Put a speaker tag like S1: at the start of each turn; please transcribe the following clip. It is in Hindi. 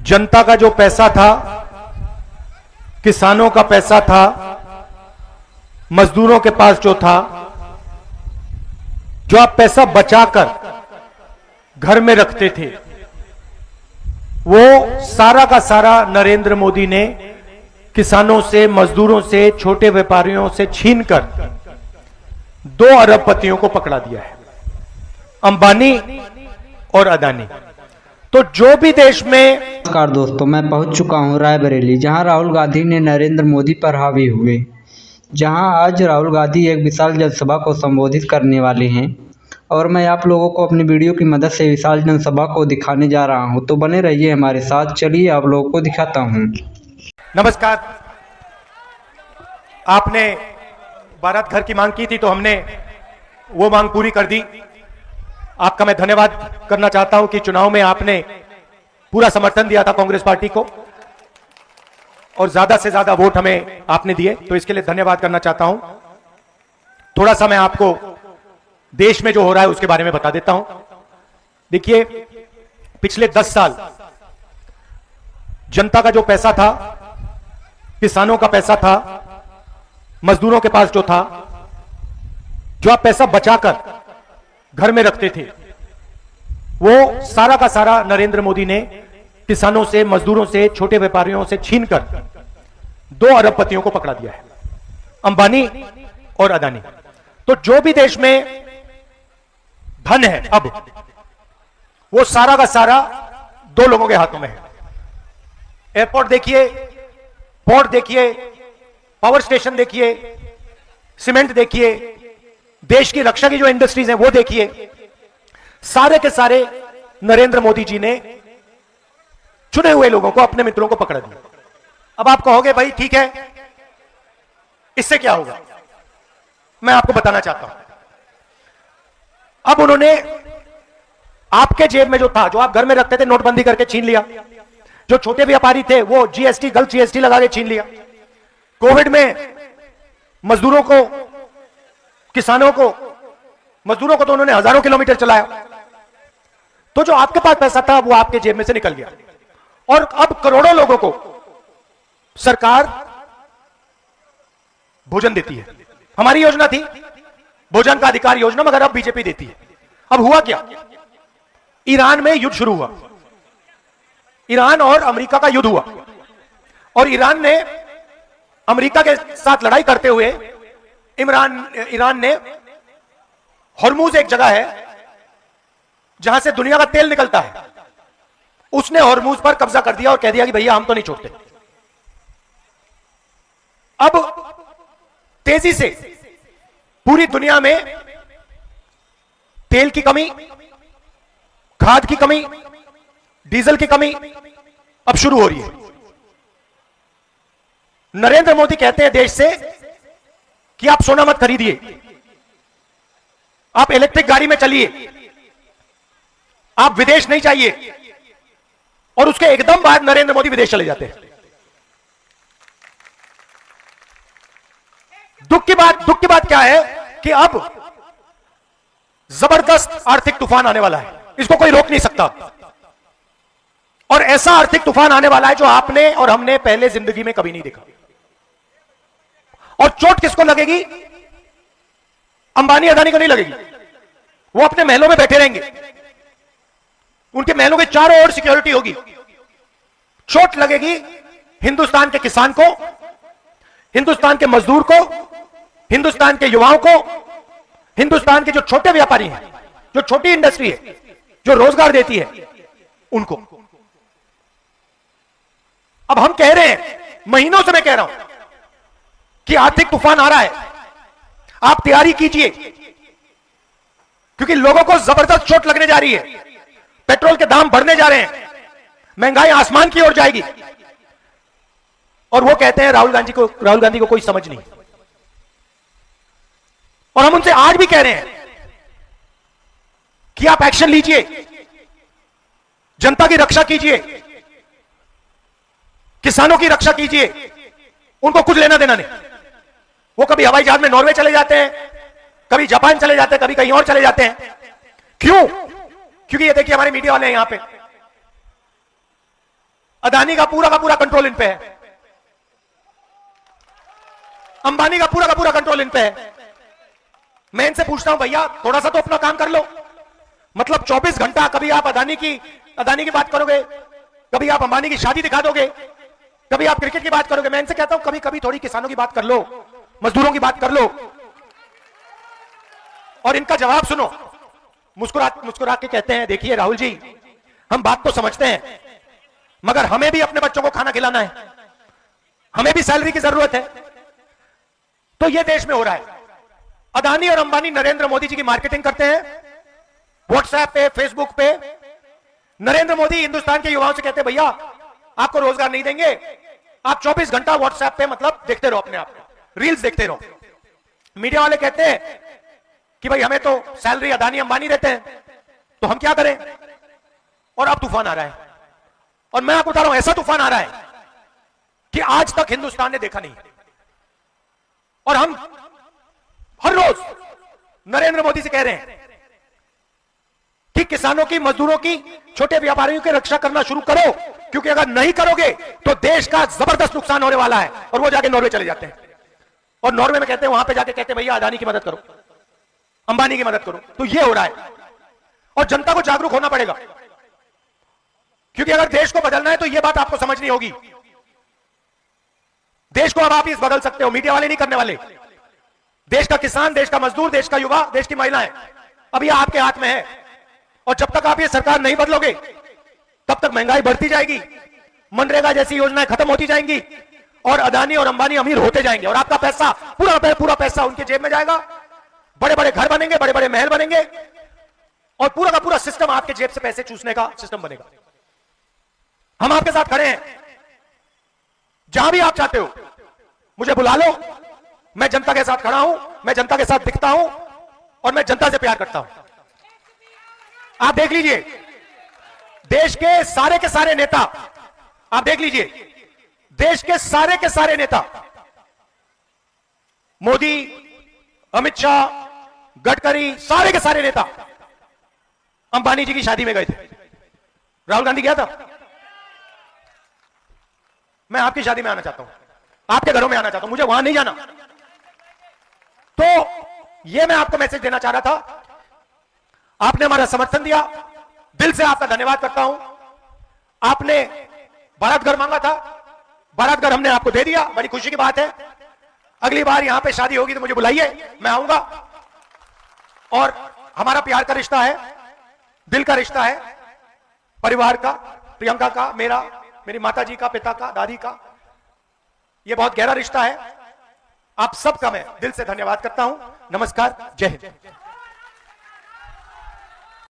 S1: जनता का जो पैसा था, किसानों का पैसा था, मजदूरों के पास जो था, जो आप पैसा बचाकर घर में रखते थे, वो सारा का सारा नरेंद्र मोदी ने किसानों से, मजदूरों से, छोटे व्यापारियों से छीनकर 2 अरबपतियों को पकड़ा दिया है, अंबानी और अदानी। तो जो भी देश में
S2: नमस्कार दोस्तों, मैं पहुंच चुका हूं रायबरेली, जहां राहुल गांधी ने नरेंद्र मोदी पर हावी हुए। जहां आज राहुल गांधी एक विशाल जनसभा को संबोधित करने वाले हैं और मैं आप लोगों को अपनी वीडियो की मदद से विशाल जनसभा को दिखाने जा रहा हूं, तो बने रहिए हमारे साथ। चलिए आप लोगों को दिखाता हूं।
S1: नमस्कार। आपने भारत घर की मांग की थी, तो हमने वो मांग पूरी कर दी। आपका मैं धन्यवाद करना चाहता हूं कि चुनाव में आपने पूरा समर्थन दिया था कांग्रेस पार्टी को और ज्यादा से ज्यादा वोट हमें आपने दिए, तो इसके लिए धन्यवाद करना चाहता हूं। थोड़ा सा मैं आपको देश में जो हो रहा है उसके बारे में बता देता हूं। देखिए, पिछले 10 साल जनता का जो पैसा था, किसानों का पैसा था, मजदूरों के पास जो था, जो आप पैसा बचाकर घर में रखते थे, वो सारा का सारा नरेंद्र मोदी ने किसानों से, मजदूरों से, छोटे व्यापारियों से छीनकर 2 अरबपतियों को पकड़ा दिया है, अंबानी और अदानी। तो जो भी देश में धन है अब, वो सारा का सारा 2 लोगों के हाथों में है। एयरपोर्ट देखिए, पोर्ट देखिए, पावर स्टेशन देखिए, सीमेंट देखिए, देश की रक्षा की जो इंडस्ट्रीज हैं वो देखिए, सारे के सारे नरेंद्र मोदी जी ने चुने हुए लोगों को, अपने मित्रों को पकड़ दिया। अब आप कहोगे भाई ठीक है, इससे क्या होगा? मैं आपको बताना चाहता हूं। अब उन्होंने आपके जेब में जो था, जो आप घर में रखते थे, नोटबंदी करके छीन लिया। जो छोटे व्यापारी थे वो जीएसटी, गलत जीएसटी लगा के छीन लिया। कोविड में मजदूरों को, किसानों को, मजदूरों को तो उन्होंने हजारों किलोमीटर चलाया। तो जो आपके पास पैसा था वो आपके जेब में से निकल गया और अब करोड़ों लोगों को सरकार भोजन देती है। हमारी योजना थी भोजन का अधिकार योजना, मगर अब बीजेपी देती है। अब हुआ क्या? ईरान में युद्ध शुरू हुआ, ईरान और अमेरिका का युद्ध हुआ और ईरान ने अमेरिका के साथ लड़ाई करते हुए ईरान ने हॉर्मूज, एक जगह है जहां से दुनिया का तेल निकलता है, उसने हॉर्मूज पर कब्जा कर दिया और कह दिया कि भैया हम तो नहीं छोड़ते। अब तेजी से पूरी दुनिया में तेल की कमी, खाद की कमी, डीजल की कमी अब शुरू हो रही है। नरेंद्र मोदी कहते हैं देश से कि आप सोना मत खरीदिए, आप इलेक्ट्रिक गाड़ी में चलिए, आप विदेश नहीं चाहिए। और उसके एकदम बाद नरेंद्र मोदी विदेश चले जाते हैं। दुख की बात क्या है कि अब जबरदस्त आर्थिक तूफान आने वाला है, इसको कोई रोक नहीं सकता। और ऐसा आर्थिक तूफान आने वाला है जो आपने और हमने पहले जिंदगी में कभी नहीं देखा। और चोट किसको लगेगी? अंबानी अदानी को नहीं लगेगी। वो अपने महलों में बैठे रहेंगे, उनके महलों के चारों ओर सिक्योरिटी होगी। चोट लगेगी हिंदुस्तान के किसान को, हिंदुस्तान के मजदूर को, हिंदुस्तान के युवाओं को, हिंदुस्तान के जो छोटे व्यापारी हैं, जो छोटी इंडस्ट्री है, जो रोजगार देती है, उनको। अब हम कह रहे हैं, महीनों से मैं कह रहा हूं कि आर्थिक तूफान आ रहा है, आप तैयारी कीजिए, क्योंकि लोगों को जबरदस्त चोट लगने जा रही है। पेट्रोल के दाम बढ़ने जा रहे हैं, महंगाई आसमान की ओर जाएगी। और वो कहते हैं राहुल गांधी को कोई समझ नहीं। और हम उनसे आज भी कह रहे हैं कि आप एक्शन लीजिए, जनता की रक्षा कीजिए, किसानों की रक्षा कीजिए। उनको कुछ लेना देना नहीं। वो कभी हवाई जहाज में नॉर्वे चले जाते हैं, कभी जापान चले जाते हैं, कभी कहीं और चले जाते हैं। क्यों? क्योंकि ये देखिए हमारे मीडिया वाले हैं यहां पे, अदानी का पूरा कंट्रोल इन पे है, अंबानी का पूरा कंट्रोल इन पे है। मैं इनसे पूछता हूं भैया थोड़ा सा तो अपना काम कर लो। मतलब 24 घंटा कभी आप अदानी की बात करोगे, कभी आप अंबानी की शादी दिखा दोगे, कभी आप क्रिकेट की बात करोगे। मैं इनसे कहता हूं कभी कभी थोड़ी किसानों की बात कर लो, मजदूरों की बात कर लो। और इनका जवाब सुनो, मुस्कुरा के कहते हैं देखिए राहुल जी, हम बात तो समझते हैं मगर हमें भी अपने बच्चों को खाना खिलाना है, हमें भी सैलरी की जरूरत है। तो यह देश में हो रहा है। अदानी और अंबानी नरेंद्र मोदी जी की मार्केटिंग करते हैं व्हाट्सएप पे, फेसबुक पे। नरेंद्र मोदी हिंदुस्तान के युवाओं से कहते हैं भैया आपको रोजगार नहीं देंगे, आप 24 घंटा व्हाट्सएप पे मतलब देखते रहो, अपने आप रील्स देखते रहो। मीडिया वाले कहते हैं कि भाई हमें तो सैलरी अदानी अंबानी देते हैं, तो हम क्या करें। और अब तूफान आ रहा है, और मैं आपको बता रहा हूं ऐसा तूफान आ रहा है कि आज तक हिंदुस्तान ने देखा नहीं। और हम हर रोज नरेंद्र मोदी से कह रहे हैं कि किसानों की, मजदूरों की, छोटे व्यापारियों की रक्षा करना शुरू करो, क्योंकि अगर नहीं करोगे तो देश का जबरदस्त नुकसान होने वाला है। और वो जाके नॉर्वे चले जाते हैं, और नॉर्वे में कहते हैं, वहां पे जाके कहते हैं भैया अदानी की मदद करो, अंबानी की मदद करो। तो ये हो रहा है, और जनता को जागरूक होना पड़ेगा, क्योंकि अगर देश को बदलना है तो यह बात आपको समझनी होगी। देश को अब आप इस बदल सकते हो, मीडिया वाले नहीं करने वाले। देश का किसान, देश का मजदूर, देश का युवा, देश की महिलाएं, अब यह आपके हाथ में है। और जब तक आप ये सरकार नहीं बदलोगे तब तक महंगाई बढ़ती जाएगी, मनरेगा जैसी योजनाएं खत्म होती जाएंगी, और अदानी और अंबानी अमीर होते जाएंगे, और आपका पैसा पूरा पैसा उनके जेब में जाएगा। बड़े बड़े घर बनेंगे, बड़े बड़े महल बनेंगे, और पूरा का पूरा सिस्टम आपके जेब से पैसे चूसने का सिस्टम बनेगा। हम आपके साथ खड़े हैं, जहां भी आप चाहते हो मुझे बुला लो, मैं जनता के साथ खड़ा हूं, मैं जनता के साथ दिखता हूं, और मैं जनता से प्यार करता हूं। आप देख लीजिए देश के सारे नेता, आप देख लीजिए देश के सारे नेता, मोदी, अमित शाह, गडकरी, सारे के सारे नेता अंबानी जी की शादी में गए थे। राहुल गांधी गया था। मैं आपकी शादी में आना चाहता हूं, आपके घरों में आना चाहता हूं, मुझे वहां नहीं जाना। तो यह मैं आपको मैसेज देना चाह रहा था। आपने हमारा समर्थन दिया, दिल से आपका धन्यवाद करता हूं। आपने बारात घर मांगा था, बारात घर हमने आपको दे दिया, बड़ी खुशी की बात है। अगली बार यहां पे शादी होगी तो मुझे बुलाइए, मैं आऊंगा। और हमारा प्यार का रिश्ता है, दिल का रिश्ता है, परिवार का, प्रियंका का, मेरा, मेरी माता जी का, पिता का, दादी का, यह बहुत गहरा रिश्ता है। आप सबका मैं दिल से धन्यवाद करता हूं। नमस्कार, जय हिंद।